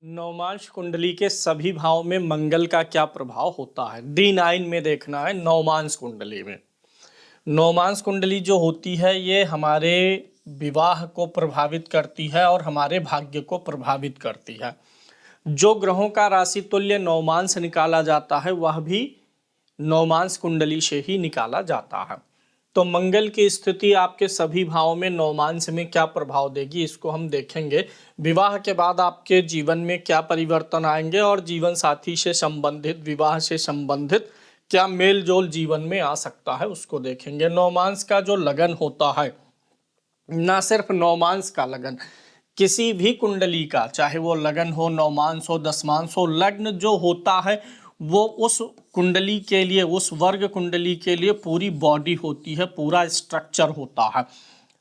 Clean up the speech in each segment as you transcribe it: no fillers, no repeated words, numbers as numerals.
नवमांश कुंडली के सभी भाव में मंगल का क्या प्रभाव होता है, D9 में देखना है। नवमांश कुंडली में नवमांश कुंडली जो होती है ये हमारे विवाह को प्रभावित करती है और हमारे भाग्य को प्रभावित करती है। जो ग्रहों का राशि तुल्य नवमांश निकाला जाता है वह भी नवमांश कुंडली से ही निकाला जाता है। तो मंगल की स्थिति आपके सभी भावों में नवमांश में क्या प्रभाव देगी, इसको हम देखेंगे। विवाह के बाद आपके जीवन में क्या परिवर्तन आएंगे और जीवन साथी से संबंधित, विवाह से संबंधित क्या मेल जोल जीवन में आ सकता है, उसको देखेंगे। नवमांश का जो लगन होता है, ना सिर्फ नवमांश का लगन, किसी भी कुंडली का, चाहे वो लगन हो, नवमांश हो, दशमांश हो, लग्न जो होता है वो उस कुंडली के लिए, उस वर्ग कुंडली के लिए पूरी बॉडी होती है, पूरा स्ट्रक्चर होता है।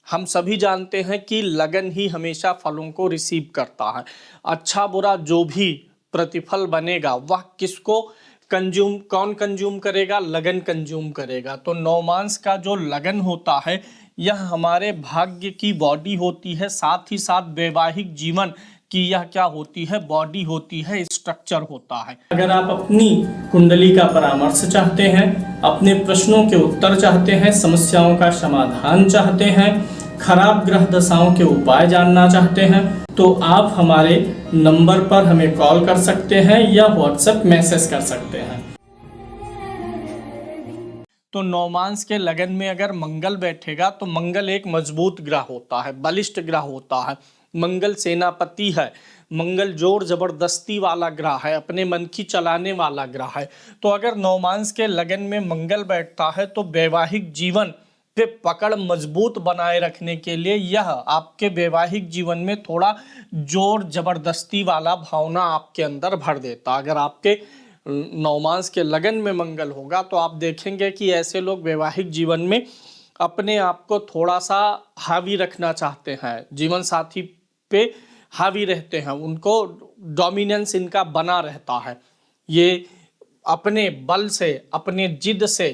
हम सभी जानते हैं कि लगन ही हमेशा फलों को रिसीव करता है। अच्छा बुरा जो भी प्रतिफल बनेगा वह किसको कौन कंज्यूम करेगा? लगन कंज्यूम करेगा। तो नवमांश का जो लगन होता है यह हमारे भाग्य की बॉडी होती है, साथ ही साथ वैवाहिक जीवन की यह क्या होती है? बॉडी होती है, स्ट्रक्चर होता है। अगर आप अपनी कुंडली का परामर्श चाहते हैं, अपने प्रश्नों के उत्तर चाहते हैं, समस्याओं का समाधान चाहते हैं, खराब ग्रह दशाओं के उपाय जानना चाहते हैं, तो आप हमारे नंबर पर हमें कॉल कर सकते हैं या व्हाट्सएप मैसेज कर सकते हैं। तो नवमांश के लगन में अगर मंगल बैठेगा तो मंगल एक मजबूत ग्रह होता है, बलिष्ठ ग्रह होता है। मंगल सेनापति है, मंगल जोर जबरदस्ती वाला ग्रह है, अपने मन की चलाने वाला ग्रह है। तो अगर नवमांश के लगन में मंगल बैठता है तो वैवाहिक जीवन पे पकड़ मजबूत बनाए रखने के लिए यह आपके वैवाहिक जीवन में थोड़ा जोर जबरदस्ती वाला भावना आपके अंदर भर देता। अगर आपके नवमांश के लगन में मंगल होगा तो आप देखेंगे कि ऐसे लोग वैवाहिक जीवन में अपने आप को थोड़ा सा हावी रखना चाहते हैं, जीवन साथी पे हावी रहते हैं, उनको डोमिनेंस इनका बना रहता है। ये अपने बल से, अपने जिद से,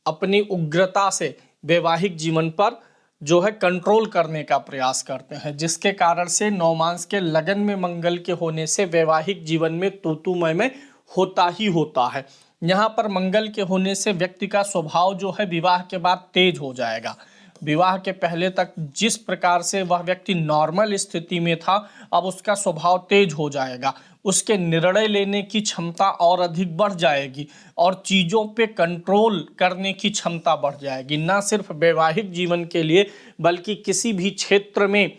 अपनी उग्रता से वैवाहिक जीवन पर जो है कंट्रोल करने का प्रयास करते हैं, जिसके कारण से नवमांश के लगन में मंगल के होने से वैवाहिक जीवन में तूतुमय में होता ही होता है। यहाँ पर मंगल के होने से व्यक्ति का स्वभाव जो है विवाह के बाद तेज हो जाएगा। विवाह के पहले तक जिस प्रकार से वह व्यक्ति नॉर्मल स्थिति में था, अब उसका स्वभाव तेज हो जाएगा, उसके निर्णय लेने की क्षमता और अधिक बढ़ जाएगी और चीज़ों पे कंट्रोल करने की क्षमता बढ़ जाएगी। ना सिर्फ वैवाहिक जीवन के लिए बल्कि किसी भी क्षेत्र में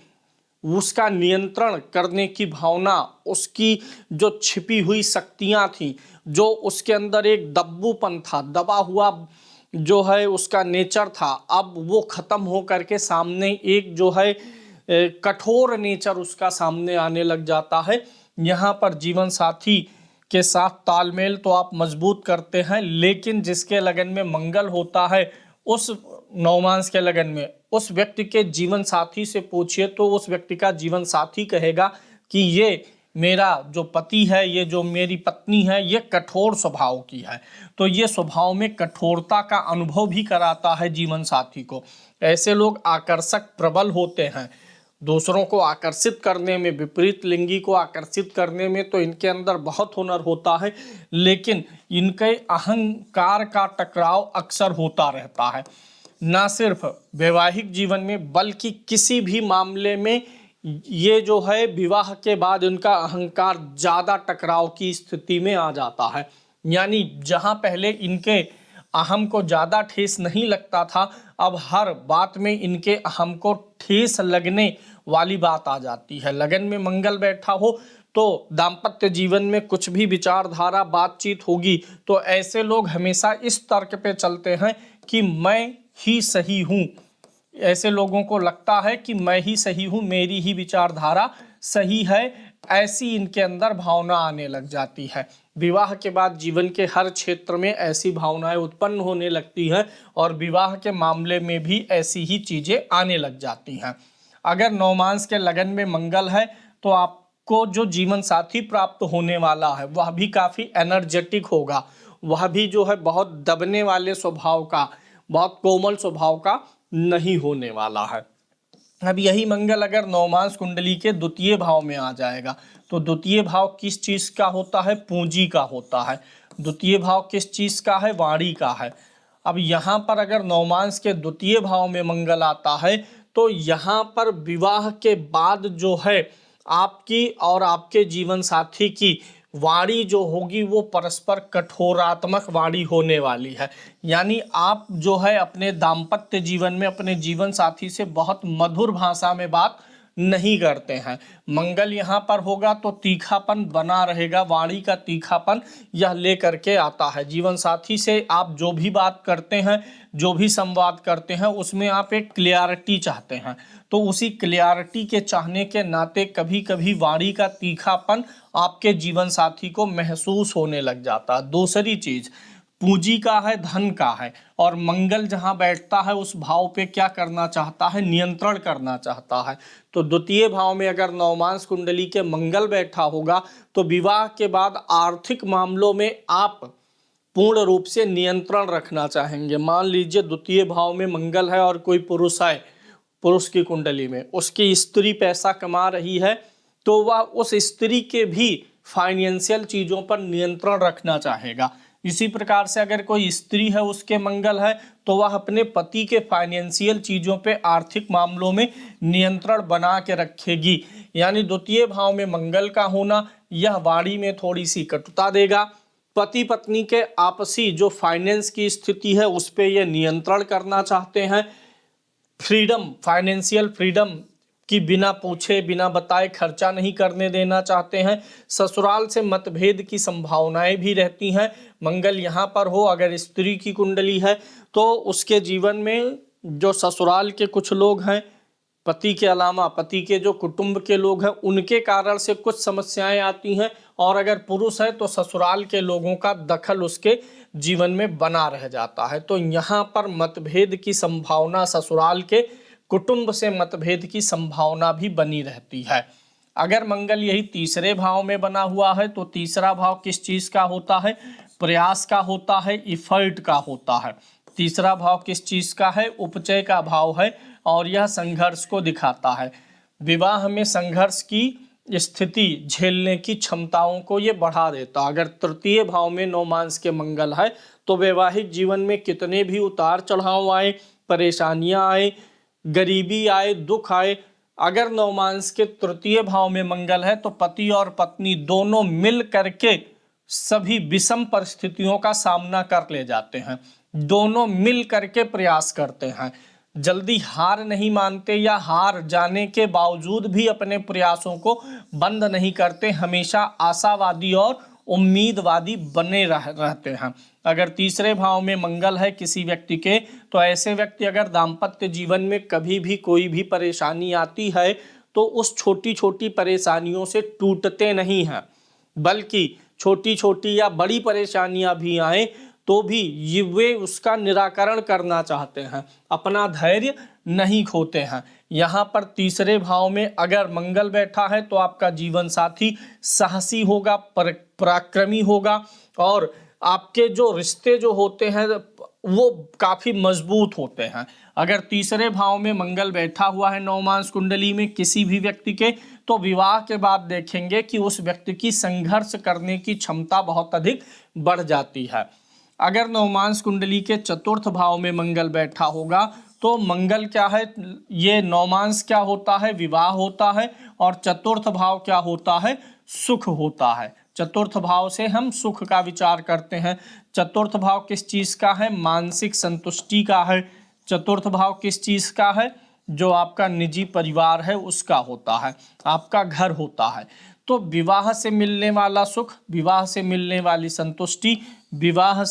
उसका नियंत्रण करने की भावना, उसकी जो छिपी हुई शक्तियां थी, जो उसके अंदर एक दब्बूपन था, दबा हुआ जो है उसका नेचर था, अब वो खत्म हो करके सामने एक जो है कठोर नेचर उसका सामने आने लग जाता है। यहाँ पर जीवन साथी के साथ तालमेल तो आप मजबूत करते हैं, लेकिन जिसके लगन में मंगल होता है, उस नवमांश के लगन में उस व्यक्ति के जीवन साथी से पूछिए तो उस व्यक्ति का जीवन साथी कहेगा कि ये मेरा जो पति है, ये जो मेरी पत्नी है, ये कठोर स्वभाव की है। तो ये स्वभाव में कठोरता का अनुभव भी कराता है जीवन साथी को। ऐसे लोग आकर्षक प्रबल होते हैं, दूसरों को आकर्षित करने में, विपरीत लिंगी को आकर्षित करने में तो इनके अंदर बहुत हुनर होता है, लेकिन इनके अहंकार का टकराव अक्सर होता रहता है। ना सिर्फ वैवाहिक जीवन में बल्कि किसी भी मामले में ये जो है विवाह के बाद इनका अहंकार ज़्यादा टकराव की स्थिति में आ जाता है। यानी जहां पहले इनके अहम को ज़्यादा ठेस नहीं लगता था, अब हर बात में इनके अहम को ठेस लगने वाली बात आ जाती है। लगन में मंगल बैठा हो तो दाम्पत्य जीवन में कुछ भी विचारधारा बातचीत होगी तो ऐसे लोग हमेशा इस तर्क पे चलते हैं कि मैं ही सही हूँ। ऐसे लोगों को लगता है कि मैं ही सही हूँ, मेरी ही विचारधारा सही है, ऐसी इनके अंदर भावना आने लग जाती है। विवाह के बाद जीवन के हर क्षेत्र में ऐसी भावनाएं उत्पन्न होने लगती हैं और विवाह के मामले में भी ऐसी ही चीज़ें आने लग जाती हैं। अगर नवमांश के लगन में मंगल है तो आपको जो जीवन साथी प्राप्त होने वाला है वह भी काफ़ी एनर्जेटिक होगा, वह भी जो है बहुत दबने वाले स्वभाव का, बहुत कोमल स्वभाव का नहीं होने वाला है। अब यही मंगल अगर नवमांश कुंडली के द्वितीय भाव में आ जाएगा तो द्वितीय भाव किस चीज का होता है? पूंजी का होता है। द्वितीय भाव किस चीज का है? वाणी का है। अब यहाँ पर अगर नवमांश के द्वितीय भाव में मंगल आता है तो यहाँ पर विवाह के बाद जो है आपकी और आपके जीवन साथी की वाणी जो होगी वो परस्पर कठोरात्मक वाणी होने वाली है। यानी आप जो है अपने दाम्पत्य जीवन में अपने जीवन साथी से बहुत मधुर भाषा में बात नहीं करते हैं। मंगल यहाँ पर होगा तो तीखापन बना रहेगा, वाणी का तीखापन यह लेकर के आता है। जीवन साथी से आप जो भी बात करते हैं, जो भी संवाद करते हैं, उसमें आप एक क्लियरिटी चाहते हैं, तो उसी क्लियरिटी के चाहने के नाते कभी कभी वाणी का तीखापन आपके जीवन साथी को महसूस होने लग जाता है। दूसरी चीज पूंजी का है, धन का है, और मंगल जहां बैठता है उस भाव पे क्या करना चाहता है? नियंत्रण करना चाहता है। तो द्वितीय भाव में अगर नवमांश कुंडली के मंगल बैठा होगा तो विवाह के बाद आर्थिक मामलों में आप पूर्ण रूप से नियंत्रण रखना चाहेंगे। मान लीजिए द्वितीय भाव में मंगल है और कोई पुरुष है, पुरुष की कुंडली में उसकी स्त्री पैसा कमा रही है तो वह उस स्त्री के भी फाइनेंशियल चीजों पर नियंत्रण रखना चाहेगा। इसी प्रकार से अगर कोई स्त्री है उसके मंगल है तो वह अपने पति के फाइनेंशियल चीजों पे, आर्थिक मामलों में नियंत्रण बना के रखेगी। यानी द्वितीय भाव में मंगल का होना यह वाणी में थोड़ी सी कटुता देगा। पति पत्नी के आपसी जो फाइनेंस की स्थिति है उस पे ये नियंत्रण करना चाहते हैं। फ्रीडम, फाइनेंशियल फ्रीडम कि बिना पूछे बिना बताए खर्चा नहीं करने देना चाहते हैं। ससुराल से मतभेद की संभावनाएं भी रहती हैं। मंगल यहाँ पर हो अगर स्त्री की कुंडली है तो उसके जीवन में जो ससुराल के कुछ लोग हैं, पति के अलावा पति के जो कुटुंब के लोग हैं, उनके कारण से कुछ समस्याएं आती हैं। और अगर पुरुष है तो ससुराल के लोगों का दखल उसके जीवन में बना रह जाता है। तो यहाँ पर मतभेद की संभावना, ससुराल के कुटुंब से मतभेद की संभावना भी बनी रहती है। अगर मंगल यही तीसरे भाव में बना हुआ है तो तीसरा भाव किस चीज का होता है? प्रयास का होता है, इफर्ट का होता है। तीसरा भाव किस चीज का है? उपचय का भाव है और यह संघर्ष को दिखाता है। विवाह में संघर्ष की स्थिति झेलने की क्षमताओं को ये बढ़ा देता। अगर तृतीय भाव में नवमांश के मंगल है तो वैवाहिक जीवन में कितने भी उतार चढ़ाव आए, परेशानियां आए, गरीबी आए, दुख आए, अगर नवमांश के तृतीय भाव में मंगल है तो पति और पत्नी दोनों मिल करके सभी विषम परिस्थितियों का सामना कर ले जाते हैं। दोनों मिल करके प्रयास करते हैं, जल्दी हार नहीं मानते या हार जाने के बावजूद भी अपने प्रयासों को बंद नहीं करते, हमेशा आशावादी और उम्मीदवादी बने रहते हैं। अगर तीसरे भाव में मंगल है किसी व्यक्ति के तो ऐसे व्यक्ति अगर दाम्पत्य जीवन में कभी भी कोई भी परेशानी आती है तो उस छोटी छोटी परेशानियों से टूटते नहीं हैं, बल्कि छोटी छोटी या बड़ी परेशानियां भी आए तो भी वे उसका निराकरण करना चाहते हैं, अपना धैर्य नहीं खोते हैं। यहाँ पर तीसरे भाव में अगर मंगल बैठा है तो आपका जीवन साथी साहसी होगा, पराक्रमी होगा और आपके जो रिश्ते जो होते हैं वो काफी मजबूत होते हैं। अगर तीसरे भाव में मंगल बैठा हुआ है नवमांश कुंडली में किसी भी व्यक्ति के तो विवाह के बाद देखेंगे कि उस व्यक्ति की संघर्ष करने की क्षमता बहुत अधिक बढ़ जाती है। अगर नवमांश कुंडली के चतुर्थ भाव में मंगल बैठा होगा तो मंगल क्या है? ये नवमांश क्या होता है? विवाह होता है। और चतुर्थ भाव क्या होता है? सुख होता है। चतुर्थ भाव से हम सुख का विचार करते हैं। चतुर्थ भाव किस चीज का है? मानसिक संतुष्टि का है। चतुर्थ भाव किस चीज का है? जो आपका निजी परिवार है उसका होता है, आपका घर होता है। तो विवाह से मिलने वाला सुख, विवाह से मिलने वाली संतुष्टि, विवाह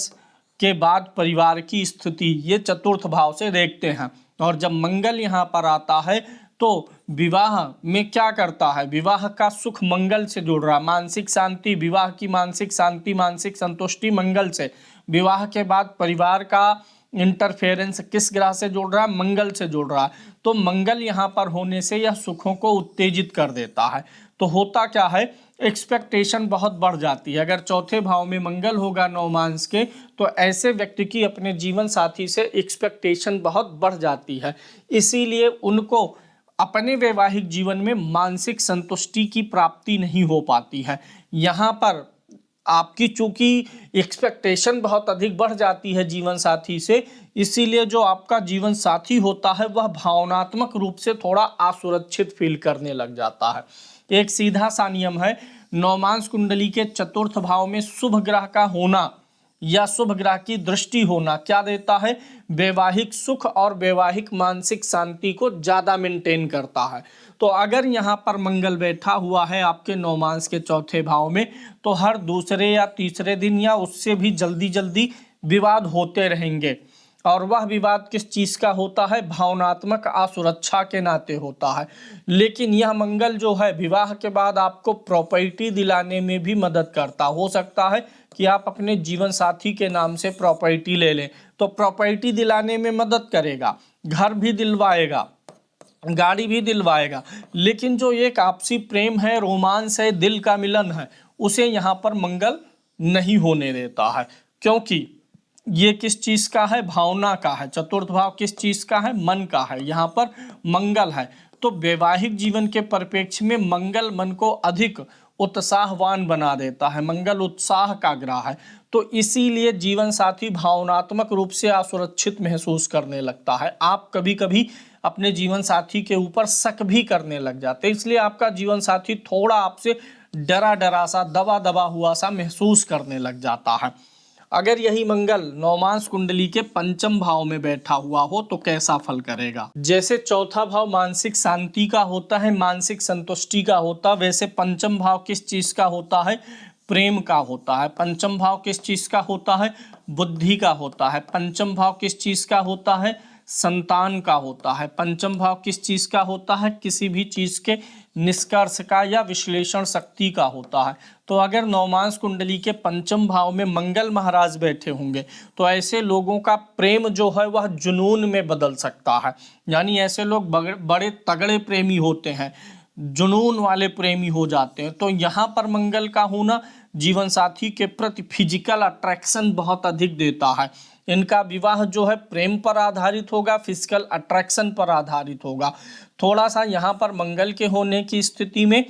के बाद परिवार की स्थिति, ये चतुर्थ भाव से देखते हैं। और जब मंगल यहाँ पर आता है तो विवाह में क्या करता है? विवाह का सुख मंगल से जुड़ रहा, मानसिक शांति, विवाह की मानसिक शांति, मानसिक संतुष्टि मंगल से। विवाह के बाद परिवार का इंटरफेरेंस किस ग्रह से जुड़ रहा है? मंगल से जुड़ रहा है। तो मंगल यहाँ पर होने से यह सुखों को उत्तेजित कर देता है। तो होता क्या है? एक्सपेक्टेशन बहुत बढ़ जाती है। अगर चौथे भाव में मंगल होगा नवमांश के तो ऐसे व्यक्ति की अपने जीवन साथी से एक्सपेक्टेशन बहुत बढ़ जाती है, इसीलिए उनको अपने वैवाहिक जीवन में मानसिक संतुष्टि की प्राप्ति नहीं हो पाती है। यहाँ पर आपकी चूंकि एक्सपेक्टेशन बहुत अधिक बढ़ जाती है जीवन साथी से, इसीलिए जो आपका जीवन साथी होता है वह भावनात्मक रूप से थोड़ा असुरक्षित फील करने लग जाता है। एक सीधा सा नियम है, नवमांस कुंडली के चतुर्थ भाव में शुभ ग्रह का होना या शुभ ग्रह की दृष्टि होना क्या देता है, वैवाहिक सुख और वैवाहिक मानसिक शांति को ज्यादा मेंटेन करता है। तो अगर यहाँ पर मंगल बैठा हुआ है आपके नवमांस के चौथे भाव में, तो हर दूसरे या तीसरे दिन या उससे भी जल्दी जल्दी विवाद होते रहेंगे। और वह विवाद किस चीज का होता है, भावनात्मक असुरक्षा के नाते होता है। लेकिन यह मंगल जो है विवाह के बाद आपको प्रॉपर्टी दिलाने में भी मदद करता हो सकता है कि आप अपने जीवन साथी के नाम से प्रॉपर्टी ले लें, तो प्रॉपर्टी दिलाने में मदद करेगा, घर भी दिलवाएगा, गाड़ी भी दिलवाएगा। लेकिन जो एक आपसी प्रेम है, रोमांस है, दिल का मिलन है, उसे यहाँ पर मंगल नहीं होने देता है। क्योंकि ये किस चीज का है, भावना का है। चतुर्थ भाव किस चीज का है, मन का है, यहाँ पर मंगल है। तो वैवाहिक जीवन के परिप्रेक्ष्य में मंगल मन को अधिक उत्साहवान बना देता है, मंगल उत्साह का ग्रह है। तो इसीलिए जीवन साथी भावनात्मक रूप से असुरक्षित महसूस करने लगता है। आप कभी कभी अपने जीवन साथी के ऊपर शक भी करने लग जाते हैं, इसलिए आपका जीवन साथी थोड़ा आपसे डरा डरा सा, दबा दबा हुआ सा महसूस करने लग जाता है। अगर यही मंगल नवमांस कुंडली के पंचम भाव में बैठा हुआ हो तो कैसा फल करेगा। जैसे चौथा भाव मानसिक शांति का होता है, मानसिक संतुष्टि का होता है, वैसे पंचम भाव किस चीज का होता है, प्रेम का होता है। पंचम भाव किस चीज का होता है, बुद्धि का होता है। पंचम भाव किस चीज का होता है, संतान का होता है। पंचम भाव किस चीज का होता है, किसी भी चीज के निष्कर्ष का या विश्लेषण शक्ति का होता है। तो अगर नवमांस कुंडली के पंचम भाव में मंगल महाराज बैठे होंगे तो ऐसे लोगों का प्रेम जो है वह जुनून में बदल सकता है। यानी ऐसे लोग बड़े तगड़े प्रेमी होते हैं, जुनून वाले प्रेमी हो जाते हैं। तो यहाँ पर मंगल का होना जीवन साथी के प्रति फिजिकल अट्रैक्शन बहुत अधिक देता है। इनका विवाह जो है प्रेम पर आधारित होगा, फिजिकल अट्रैक्शन पर आधारित होगा। थोड़ा सा यहाँ पर मंगल के होने की स्थिति में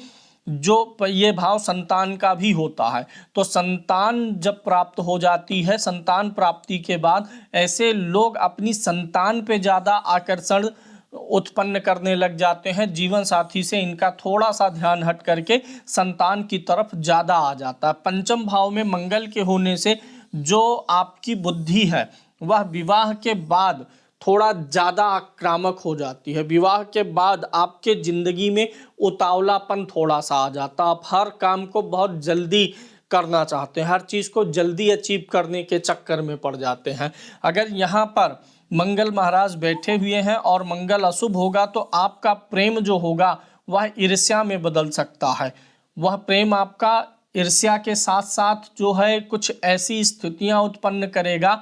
जो ये भाव संतान का भी होता है, तो संतान जब प्राप्त हो जाती है, संतान प्राप्ति के बाद ऐसे लोग अपनी संतान पे ज़्यादा आकर्षण उत्पन्न करने लग जाते हैं। जीवन साथी से इनका थोड़ा सा ध्यान हट करके संतान की तरफ ज़्यादा आ जाता है। पंचम भाव में मंगल के होने से जो आपकी बुद्धि है वह विवाह के बाद थोड़ा ज़्यादा आक्रामक हो जाती है। विवाह के बाद आपके ज़िंदगी में उतावलापन थोड़ा सा आ जाता है। आप हर काम को बहुत जल्दी करना चाहते हैं, हर चीज़ को जल्दी अचीव करने के चक्कर में पड़ जाते हैं। अगर यहाँ पर मंगल महाराज बैठे हुए हैं और मंगल अशुभ होगा तो आपका प्रेम जो होगा वह ईर्ष्या में बदल सकता है। वह प्रेम आपका ईर्ष्या के साथ साथ जो है कुछ ऐसी स्थितियां उत्पन्न करेगा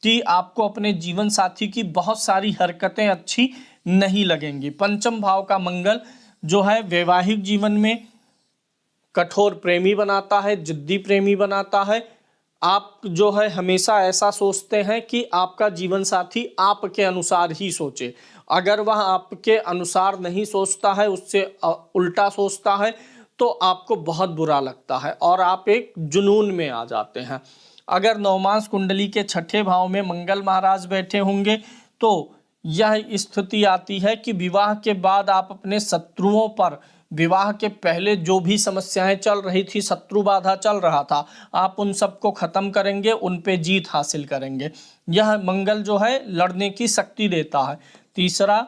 कि आपको अपने जीवन साथी की बहुत सारी हरकतें अच्छी नहीं लगेंगी। पंचम भाव का मंगल जो है वैवाहिक जीवन में कठोर प्रेमी बनाता है, जिद्दी प्रेमी बनाता है। आप जो है हमेशा ऐसा सोचते हैं कि आपका जीवन साथी आपके अनुसार ही सोचे। अगर वह आपके अनुसार नहीं सोचता है, उससे उल्टा सोचता है, तो आपको बहुत बुरा लगता है और आप एक जुनून में आ जाते हैं। अगर नवमांस कुंडली के छठे भाव में मंगल महाराज बैठे होंगे तो यह स्थिति आती है कि विवाह के बाद आप अपने शत्रुओं पर, विवाह के पहले जो भी समस्याएं चल रही थी, शत्रु बाधा चल रहा था, आप उन सबको खत्म करेंगे, उन पे जीत हासिल करेंगे। यह मंगल जो है लड़ने की शक्ति देता है। तीसरा,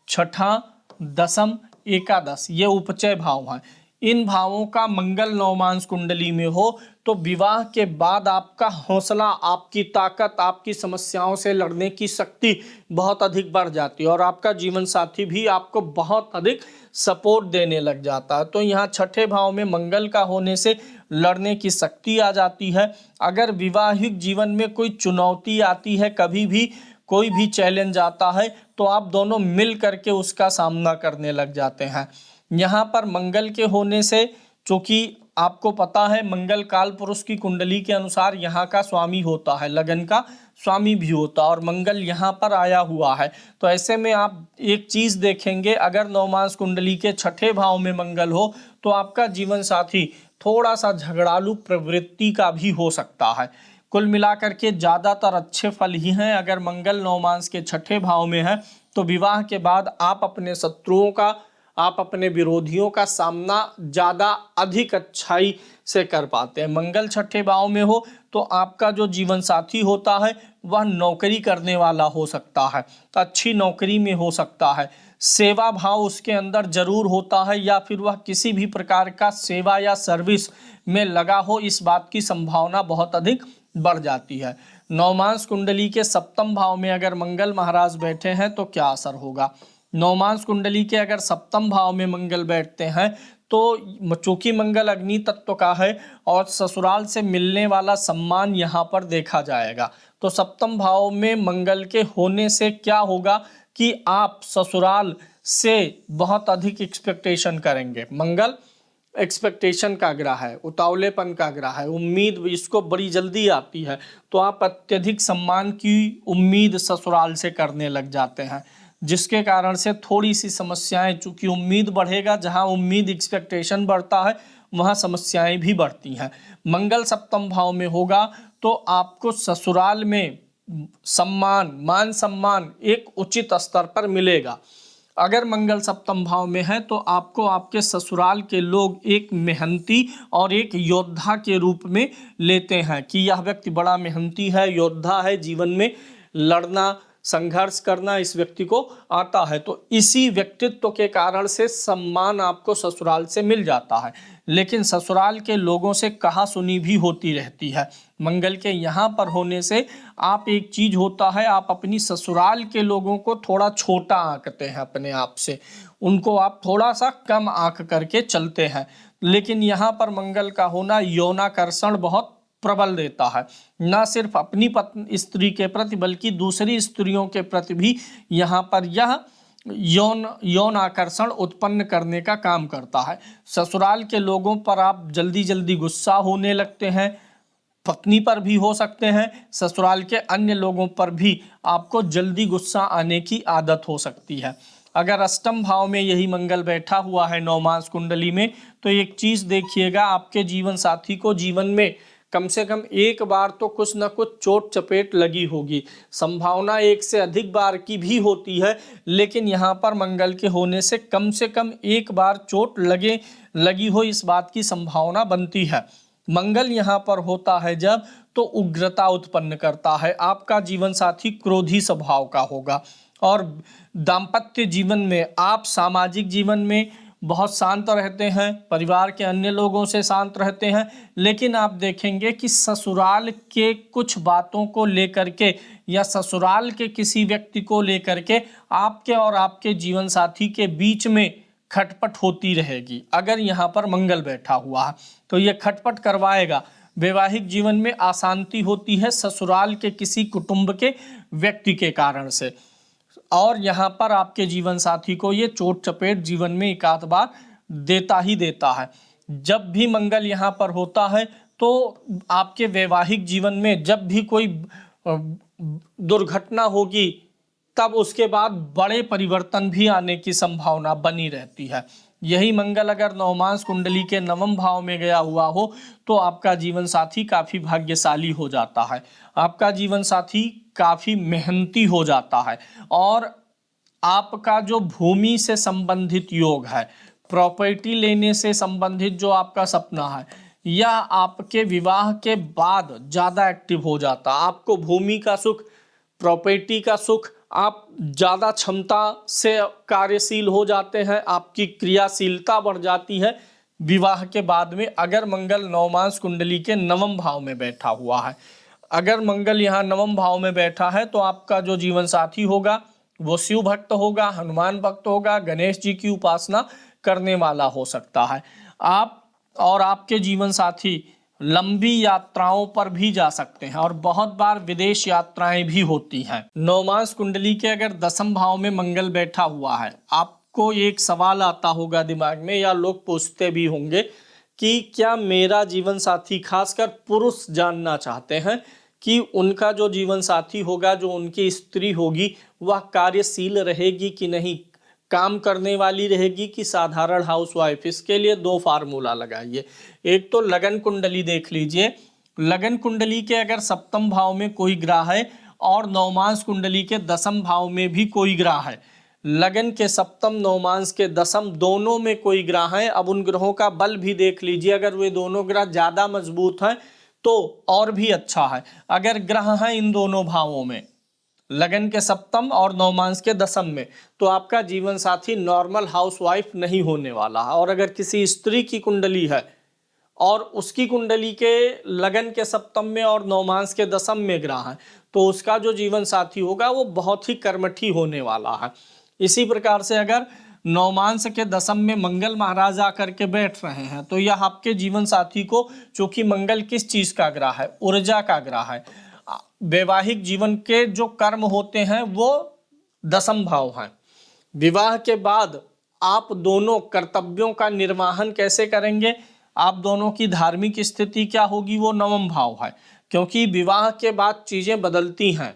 छठा, दसम, एकादश ये उपचय भाव हैं। इन भावों का मंगल नवमांस कुंडली में हो तो विवाह के बाद आपका हौसला, आपकी ताकत, आपकी समस्याओं से लड़ने की शक्ति बहुत अधिक बढ़ जाती है और आपका जीवन साथी भी आपको बहुत अधिक सपोर्ट देने लग जाता है। तो यहाँ छठे भाव में मंगल का होने से लड़ने की शक्ति आ जाती है। अगर विवाहिक जीवन में कोई चुनौती आती है, कभी भी कोई भी चैलेंज आता है, तो आप दोनों मिल करके उसका सामना करने लग जाते हैं। यहाँ पर मंगल के होने से चूँकि आपको पता है मंगल काल पुरुष की कुंडली के अनुसार यहाँ का स्वामी होता है, लगन का स्वामी भी होता है, और मंगल यहाँ पर आया हुआ है। तो ऐसे में आप एक चीज देखेंगे, अगर नवमांस कुंडली के छठे भाव में मंगल हो तो आपका जीवन साथी थोड़ा सा झगड़ालू प्रवृत्ति का भी हो सकता है। कुल मिलाकर के ज्यादातर अच्छे फल ही हैं। अगर मंगल नवमांस के छठे भाव में है तो विवाह के बाद आप अपने शत्रुओं का, आप अपने विरोधियों का सामना ज्यादा अधिक अच्छाई से कर पाते हैं। मंगल छठे भाव में हो तो आपका जो जीवन साथी होता है वह नौकरी करने वाला हो सकता है, अच्छी नौकरी में हो सकता है, सेवा भाव उसके अंदर जरूर होता है, या फिर वह किसी भी प्रकार का सेवा या सर्विस में लगा हो, इस बात की संभावना बहुत अधिक बढ़ जाती है। नवमांस कुंडली के सप्तम भाव में अगर मंगल महाराज बैठे हैं तो क्या असर होगा? नवमांस कुंडली के अगर सप्तम भाव में मंगल बैठते हैं तो चूंकि मंगल अग्नि तत्व का है और ससुराल से मिलने वाला सम्मान यहाँ पर देखा जाएगा, तो सप्तम भाव में मंगल के होने से क्या होगा कि आप ससुराल से बहुत अधिक एक्सपेक्टेशन करेंगे। मंगल एक्सपेक्टेशन का ग्रह है, उतावलेपन का ग्रह है, उम्मीद इसको बड़ी जल्दी आती है, तो आप अत्यधिक सम्मान की उम्मीद ससुराल से करने लग जाते हैं, जिसके कारण से थोड़ी सी समस्याएं, चूंकि उम्मीद बढ़ेगा, जहां उम्मीद एक्सपेक्टेशन बढ़ता है वहां समस्याएं भी बढ़ती हैं। मंगल सप्तम भाव में होगा तो आपको ससुराल में मान सम्मान एक उचित स्तर पर मिलेगा। अगर मंगल सप्तम भाव में है तो आपको आपके ससुराल के लोग एक मेहनती और एक योद्धा के रूप में लेते हैं कि यह व्यक्ति बड़ा मेहनती है, योद्धा है, जीवन में लड़ना, संघर्ष करना इस व्यक्ति को आता है। तो इसी व्यक्तित्व के कारण से सम्मान आपको ससुराल से मिल जाता है, लेकिन ससुराल के लोगों से कहा सुनी भी होती रहती है। मंगल के यहाँ पर होने से आप एक चीज होता है, आप अपनी ससुराल के लोगों को थोड़ा छोटा आंकते हैं अपने आप से, उनको आप थोड़ा सा कम आंक करके चलते हैं। लेकिन यहाँ पर मंगल का होना यौनाकर्षण बहुत प्रबल देता है, न सिर्फ अपनी पत्नी स्त्री के प्रति बल्कि दूसरी स्त्रियों के प्रति भी यहाँ पर यह यौन आकर्षण उत्पन्न करने का काम करता है। ससुराल के लोगों पर आप जल्दी जल्दी गुस्सा होने लगते हैं, पत्नी पर भी हो सकते हैं, ससुराल के अन्य लोगों पर भी आपको जल्दी गुस्सा आने की आदत हो सकती है। अगर अष्टम भाव में यही मंगल बैठा हुआ है नवमांस कुंडली में, तो एक चीज देखिएगा, आपके जीवन साथी को जीवन में कम से कम एक बार तो कुछ न कुछ चोट चपेट लगी होगी। संभावना एक से अधिक बार की भी होती है, लेकिन यहाँ पर मंगल के होने से कम एक बार चोट लगी हो, इस बात की संभावना बनती है। मंगल यहाँ पर होता है जब, तो उग्रता उत्पन्न करता है। आपका जीवन साथी क्रोधी स्वभाव का होगा, और दाम्पत्य जीवन में आप सामाजिक जीवन में बहुत शांत रहते हैं, परिवार के अन्य लोगों से शांत रहते हैं, लेकिन आप देखेंगे कि ससुराल के कुछ बातों को लेकर के या ससुराल के किसी व्यक्ति को लेकर के आपके और आपके जीवन साथी के बीच में खटपट होती रहेगी। अगर यहाँ पर मंगल बैठा हुआ है तो ये खटपट करवाएगा। वैवाहिक जीवन में अशांति होती है ससुराल के किसी कुटुंब के व्यक्ति के कारण से, और यहाँ पर आपके जीवन साथी को ये चोट चपेट जीवन में एक आध बार देता ही देता है। जब भी मंगल यहाँ पर होता है तो आपके वैवाहिक जीवन में जब भी कोई दुर्घटना होगी, तब उसके बाद बड़े परिवर्तन भी आने की संभावना बनी रहती है। यही मंगल अगर नवमांस कुंडली के नवम भाव में गया हुआ हो तो आपका जीवन साथी काफी भाग्यशाली हो जाता है, आपका जीवन साथी काफी मेहनती हो जाता है, और आपका जो भूमि से संबंधित योग है, प्रॉपर्टी लेने से संबंधित जो आपका सपना है, यह आपके विवाह के बाद ज्यादा एक्टिव हो जाता है। आपको भूमि का सुख, प्रॉपर्टी का सुख, आप ज़्यादा क्षमता से कार्यशील हो जाते हैं, आपकी क्रियाशीलता बढ़ जाती है विवाह के बाद में, अगर मंगल नवमांस कुंडली के नवम भाव में बैठा हुआ है। अगर मंगल यहाँ नवम भाव में बैठा है तो आपका जो जीवन साथी होगा वो शिव भक्त होगा, हनुमान भक्त होगा, गणेश जी की उपासना करने वाला हो सकता है। आप और आपके जीवन साथी लंबी यात्राओं पर भी जा सकते हैं, और बहुत बार विदेश यात्राएं भी होती हैं। नवमांस कुंडली के अगर दसम भाव में मंगल बैठा हुआ है, आपको एक सवाल आता होगा दिमाग में, या लोग पूछते भी होंगे कि क्या मेरा जीवन साथी, खासकर पुरुष जानना चाहते हैं कि उनका जो जीवन साथी होगा, जो उनकी स्त्री होगी, वह कार्यशील रहेगी कि नहीं, काम करने वाली रहेगी कि साधारण हाउसवाइफ। इसके लिए दो फार्मूला लगाइए। एक तो लगन कुंडली देख लीजिए। लगन कुंडली के अगर सप्तम भाव में कोई ग्रह है और नवमांश कुंडली के दसम भाव में भी कोई ग्रह है, लगन के सप्तम, नवमांश के दसम दोनों में कोई ग्रह है, अब उन ग्रहों का बल भी देख लीजिए। अगर वे दोनों ग्रह ज्यादा मजबूत हैं तो और भी अच्छा है। अगर ग्रह हैं इन दोनों भावों में, लगन के सप्तम और नवमांश के दसम में, तो आपका जीवन साथी नॉर्मल हाउसवाइफ नहीं होने वाला है। और अगर किसी स्त्री की कुंडली है और उसकी कुंडली के लगन के सप्तम में और नवमांश के दसम में ग्रह है, तो उसका जो जीवन साथी होगा वो बहुत ही कर्मठी होने वाला है। इसी प्रकार से अगर नवमांश के दसम में मंगल महाराज आकर के बैठ रहे हैं, तो यह आपके जीवन साथी को, चूंकि मंगल किस चीज का ग्रह है, ऊर्जा का ग्रह है, वैवाहिक जीवन के जो कर्म होते हैं वो दसम भाव हैं। विवाह के बाद आप दोनों कर्तव्यों का निर्वहन कैसे करेंगे, आप दोनों की धार्मिक स्थिति क्या होगी, वो नवम भाव है। क्योंकि विवाह के बाद चीजें बदलती हैं,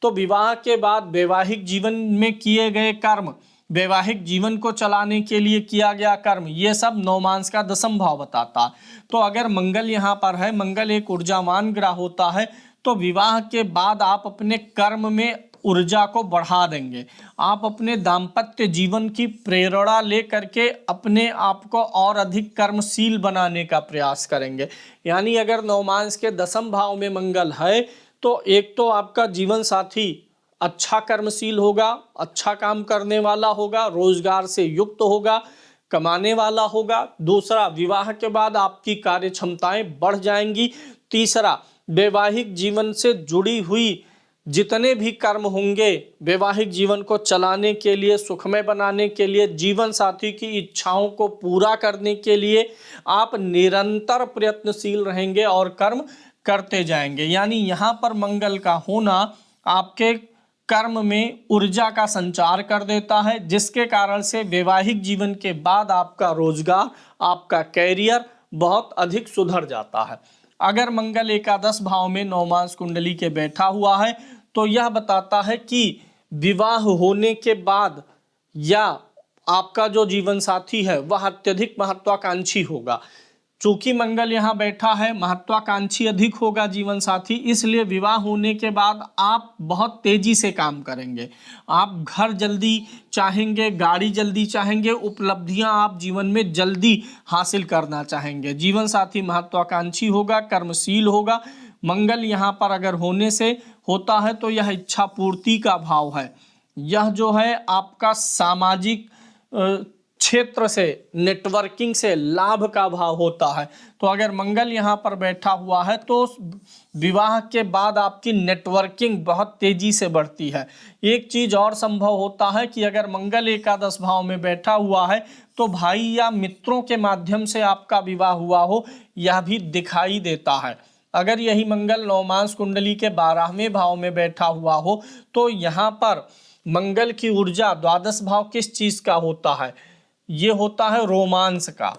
तो विवाह के बाद वैवाहिक जीवन में किए गए कर्म, वैवाहिक जीवन को चलाने के लिए किया गया कर्म, ये सब नवमांश का दसम भाव बताता है। तो अगर मंगल यहाँ पर है, मंगल एक ऊर्जावान ग्रह होता है, तो विवाह के बाद आप अपने कर्म में ऊर्जा को बढ़ा देंगे। आप अपने दाम्पत्य जीवन की प्रेरणा लेकर के अपने आप को और अधिक कर्मशील बनाने का प्रयास करेंगे। यानी अगर नवमांश के दसम भाव में मंगल है, तो एक तो आपका जीवन साथी अच्छा कर्मशील होगा, अच्छा काम करने वाला होगा, रोजगार से युक्त होगा, कमाने वाला होगा। दूसरा, विवाह के बाद आपकी कार्य क्षमताएं बढ़ जाएंगी। तीसरा, वैवाहिक जीवन से जुड़ी हुई जितने भी कर्म होंगे, वैवाहिक जीवन को चलाने के लिए, सुखमय बनाने के लिए, जीवन साथी की इच्छाओं को पूरा करने के लिए आप निरंतर प्रयत्नशील रहेंगे और कर्म करते जाएंगे। यानी यहाँ पर मंगल का होना आपके कर्म में ऊर्जा का संचार कर देता है, जिसके कारण से वैवाहिक जीवन के बाद आपका रोजगार, आपका कैरियर बहुत अधिक सुधर जाता है। अगर मंगल एकादश भाव में नवमांश कुंडली के बैठा हुआ है, तो यह बताता है कि विवाह होने के बाद या आपका जो जीवन साथी है वह अत्यधिक महत्वाकांक्षी होगा। चूंकि मंगल यहाँ बैठा है, महत्वाकांक्षी अधिक होगा जीवन साथी, इसलिए विवाह होने के बाद आप बहुत तेजी से काम करेंगे। आप घर जल्दी चाहेंगे, गाड़ी जल्दी चाहेंगे, उपलब्धियां आप जीवन में जल्दी हासिल करना चाहेंगे। जीवन साथी महत्वाकांक्षी होगा, कर्मशील होगा। मंगल यहाँ पर अगर होने से होता है तो यह इच्छा पूर्ति का भाव है। यह जो है आपका सामाजिक क्षेत्र से, नेटवर्किंग से लाभ का भाव होता है। तो अगर मंगल यहाँ पर बैठा हुआ है तो विवाह के बाद आपकी नेटवर्किंग बहुत तेजी से बढ़ती है। एक चीज और संभव होता है कि अगर मंगल एकादश भाव में बैठा हुआ है तो भाई या मित्रों के माध्यम से आपका विवाह हुआ हो, यह भी दिखाई देता है। अगर यही मंगल नवमांश कुंडली के 12वें भाव में बैठा हुआ हो, तो यहाँ पर मंगल की ऊर्जा, द्वादश भाव किस चीज का होता है, ये होता है रोमांस का।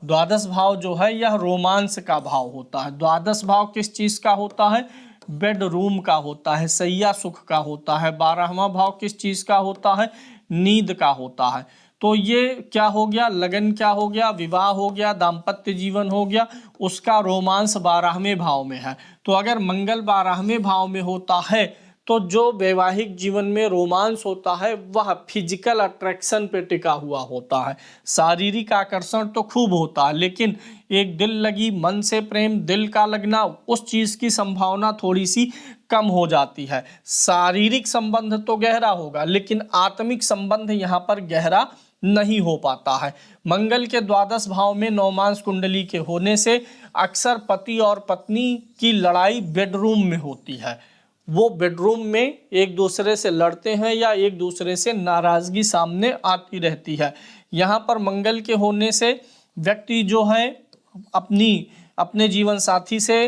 द्वादश भाव जो है यह रोमांस का भाव होता है। द्वादश भाव किस चीज का होता है, बेडरूम का होता है, सैया सुख का होता है। 12वां भाव किस चीज का होता है, नींद का होता है। तो ये क्या हो गया, लगन क्या हो गया, विवाह हो गया, दाम्पत्य जीवन हो गया, उसका रोमांस 12वें भाव में है। तो अगर मंगल 12वें भाव में होता है तो जो वैवाहिक जीवन में रोमांस होता है वह फिजिकल अट्रैक्शन पे टिका हुआ होता है। शारीरिक आकर्षण तो खूब होता है, लेकिन एक दिल लगी, मन से प्रेम, दिल का लगना, उस चीज की संभावना थोड़ी सी कम हो जाती है। शारीरिक संबंध तो गहरा होगा, लेकिन आत्मिक संबंध यहाँ पर गहरा नहीं हो पाता है। मंगल के द्वादश भाव में नवमांश कुंडली के होने से अक्सर पति और पत्नी की लड़ाई बेडरूम में होती है। वो बेडरूम में एक दूसरे से लड़ते हैं या एक दूसरे से नाराजगी सामने आती रहती है। यहाँ पर मंगल के होने से व्यक्ति जो है अपने जीवन साथी से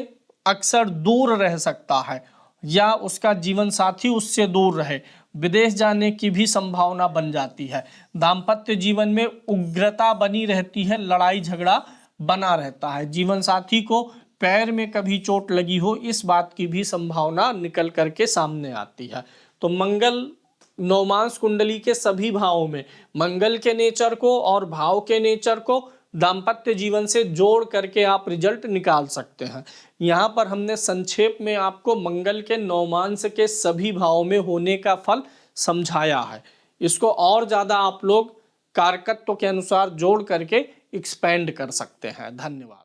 अक्सर दूर रह सकता है या उसका जीवन साथी उससे दूर रहे। विदेश जाने की भी संभावना बन जाती है। दाम्पत्य जीवन में उग्रता बनी रहती है, लड़ाई झगड़ा बना रहता है। जीवन साथी को पैर में कभी चोट लगी हो, इस बात की भी संभावना निकल करके सामने आती है। तो मंगल नवमांस कुंडली के सभी भावों में मंगल के नेचर को और भाव के नेचर को दाम्पत्य जीवन से जोड़ करके आप रिजल्ट निकाल सकते हैं। यहाँ पर हमने संक्षेप में आपको मंगल के नवमांस के सभी भावों में होने का फल समझाया है। इसको और ज़्यादा आप लोग कारकत्व के अनुसार जोड़ करके एक्सपेंड कर सकते हैं। धन्यवाद।